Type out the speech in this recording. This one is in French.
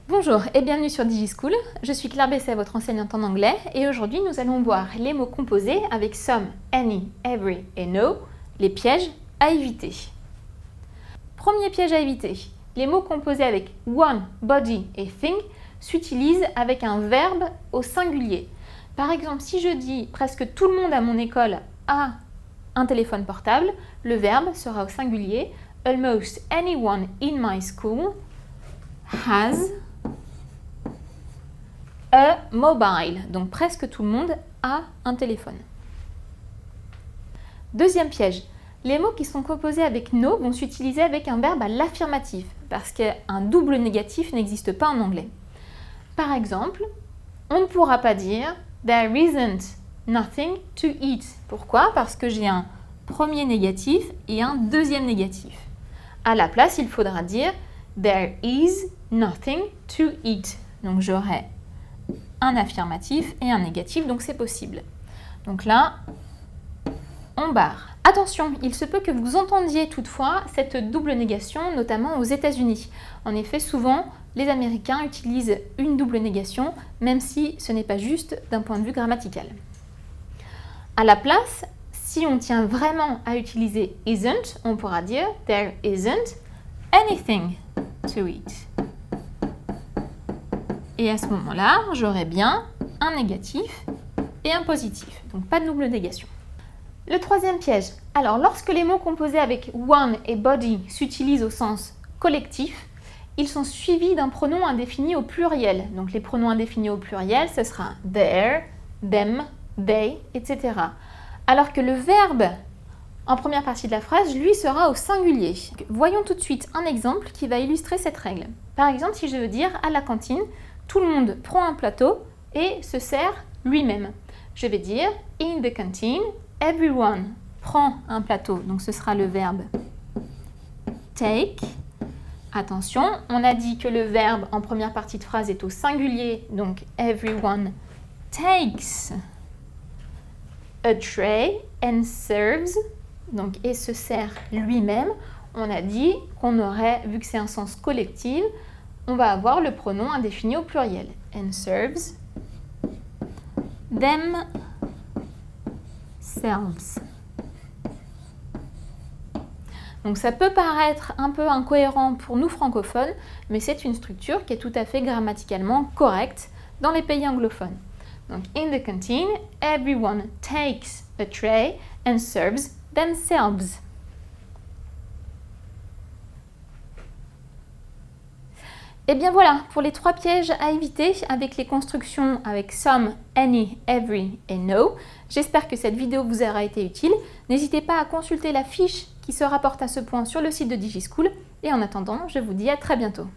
Bonjour et bienvenue sur DigiSchool, je suis Claire Besset, votre enseignante en anglais, et aujourd'hui nous allons voir les mots composés avec some, any, every et no, les pièges à éviter. Premier piège à éviter, les mots composés avec one, body et thing s'utilisent avec un verbe au singulier. Par exemple, si je dis presque tout le monde à mon école a un téléphone portable, le verbe sera au singulier. Almost anyone in my school has a mobile. Donc presque tout le monde a un téléphone. Deuxième piège. Les mots qui sont composés avec no vont s'utiliser avec un verbe à l'affirmatif parce qu'un double négatif n'existe pas en anglais. Par exemple, on ne pourra pas dire there isn't nothing to eat. Pourquoi? Parce que j'ai un premier négatif et un deuxième négatif. À la place, il faudra dire there is nothing to eat. Donc j'aurai un affirmatif et un négatif, donc c'est possible. Donc là, on barre. Attention, il se peut que vous entendiez toutefois cette double négation, notamment aux États-Unis. En effet, souvent, les Américains utilisent une double négation, même si ce n'est pas juste d'un point de vue grammatical. À la place, si on tient vraiment à utiliser isn't, on pourra dire there isn't anything to eat. Et à ce moment-là, j'aurai bien un négatif et un positif, donc pas de double négation. Le troisième piège. Alors, lorsque les mots composés avec one et body s'utilisent au sens collectif, ils sont suivis d'un pronom indéfini au pluriel. Donc, les pronoms indéfinis au pluriel, ce sera their, them, they, etc. Alors que le verbe en première partie de la phrase, lui, sera au singulier. Voyons tout de suite un exemple qui va illustrer cette règle. Par exemple, si je veux dire à la cantine, tout le monde prend un plateau et se sert lui-même. Je vais dire in the canteen, everyone prend un plateau, donc ce sera le verbe take. Attention, on a dit que le verbe en première partie de phrase est au singulier, donc everyone takes a tray and serves, donc et se sert lui-même. On a dit qu'on aurait, vu que c'est un sens collectif, on va avoir le pronom indéfini au pluriel. And serves themselves. Donc ça peut paraître un peu incohérent pour nous francophones, mais c'est une structure qui est tout à fait grammaticalement correcte dans les pays anglophones. Donc in the canteen, everyone takes a tray and serves themselves. Et bien voilà pour les 3 pièges à éviter avec les constructions avec some, any, every et no. J'espère que cette vidéo vous aura été utile. N'hésitez pas à consulter la fiche qui se rapporte à ce point sur le site de DigiSchool. Et en attendant, je vous dis à très bientôt.